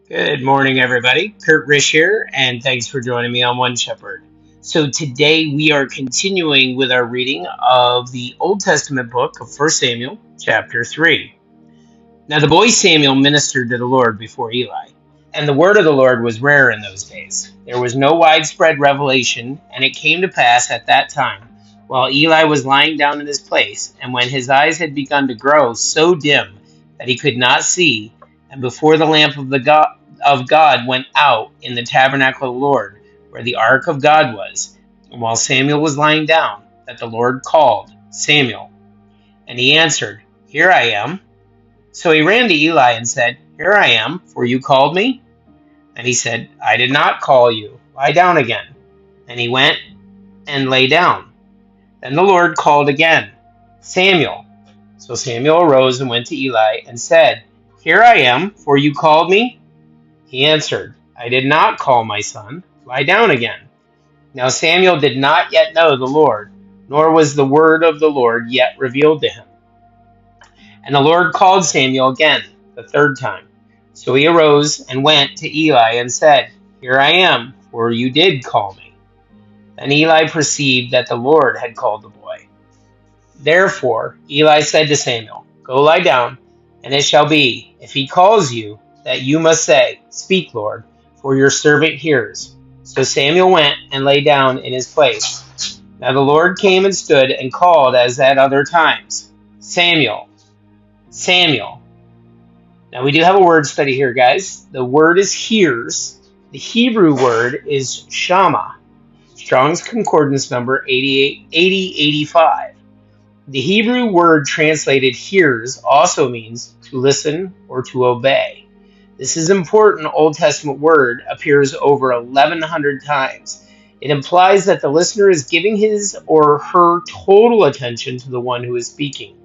Good morning, everybody. Kurt Risch here, and thanks for joining me on One Shepherd. So today we are continuing with our reading of the Old Testament book of 1 Samuel, chapter 3. Now the boy Samuel ministered to the Lord before Eli, and the word of the Lord was rare in those days. There was no widespread revelation, and it came to pass at that time, while Eli was lying down in his place, and when his eyes had begun to grow so dim that he could not see, and before the lamp of God went out in the tabernacle of the Lord, where the ark of God was, and while Samuel was lying down, that the Lord called, Samuel. And he answered, Here I am. So he ran to Eli and said, Here I am, for you called me? And he said, I did not call you. Lie down again. And he went and lay down. Then the Lord called again, Samuel. So Samuel arose and went to Eli and said, Here I am, for you called me? He answered, I did not call, my son. Lie down again. Now Samuel did not yet know the Lord, nor was the word of the Lord yet revealed to him. And the Lord called Samuel again, the third time. So he arose and went to Eli and said, Here I am, for you did call me. Then Eli perceived that the Lord had called the boy. Therefore Eli said to Samuel, Go lie down, and it shall be, if he calls you, that you must say, Speak, Lord, for your servant hears. So Samuel went and lay down in his place. Now the Lord came and stood and called as at other times, Samuel, Samuel. Now we do have a word study here, guys. The word is hears. The Hebrew word is shama. Strong's Concordance number 8085. The Hebrew word translated hears also means to listen or to obey. This is important. Old Testament word appears over 1,100 times. It implies that the listener is giving his or her total attention to the one who is speaking.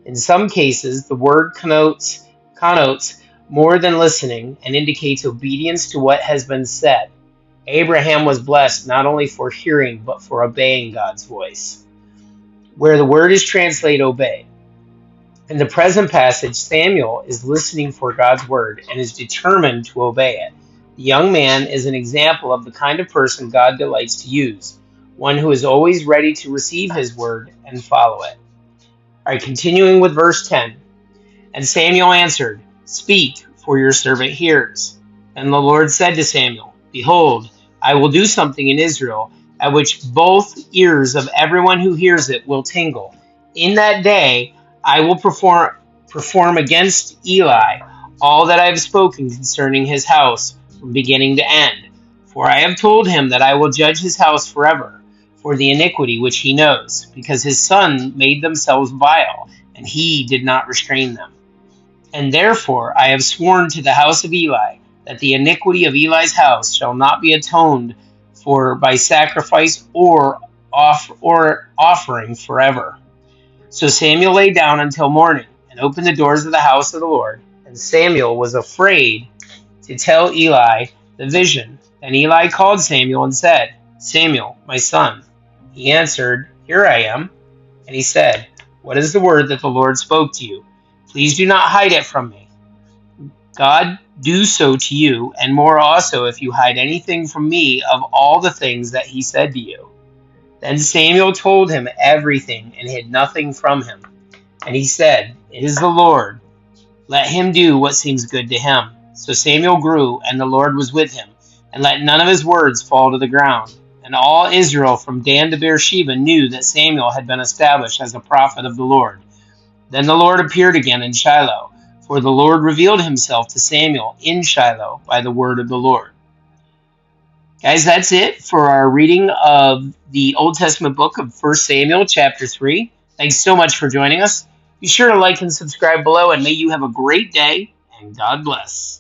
In some cases, the word connotes more than listening and indicates obedience to what has been said. Abraham was blessed not only for hearing, but for obeying God's voice. Where the word is translated obey. In the present passage, Samuel is listening for God's word and is determined to obey it. The young man is an example of the kind of person God delights to use, one who is always ready to receive his word and follow it. All right, continuing with verse 10. And Samuel answered, Speak, for your servant hears. And the Lord said to Samuel, Behold, I will do something in Israel, at which both ears of everyone who hears it will tingle. In that day I will perform against Eli all that I have spoken concerning his house from beginning to end. For I have told him that I will judge his house forever for the iniquity which he knows, because his sons made themselves vile, and he did not restrain them. And therefore I have sworn to the house of Eli that the iniquity of Eli's house shall not be atoned for by sacrifice or offering forever. So Samuel lay down until morning and opened the doors of the house of the Lord. And Samuel was afraid to tell Eli the vision. And Eli called Samuel and said, Samuel, my son. He answered, Here I am. And he said, What is the word that the Lord spoke to you? Please do not hide it from me. God do so to you, and more also if you hide anything from me of all the things that he said to you. Then Samuel told him everything and hid nothing from him. And he said, It is the Lord. Let him do what seems good to him. So Samuel grew, and the Lord was with him, and let none of his words fall to the ground. And all Israel from Dan to Beersheba knew that Samuel had been established as a prophet of the Lord. Then the Lord appeared again in Shiloh, for the Lord revealed himself to Samuel in Shiloh by the word of the Lord. Guys, that's it for our reading of the Old Testament book of 1 Samuel chapter 3. Thanks so much for joining us. Be sure to like and subscribe below, and may you have a great day, and God bless.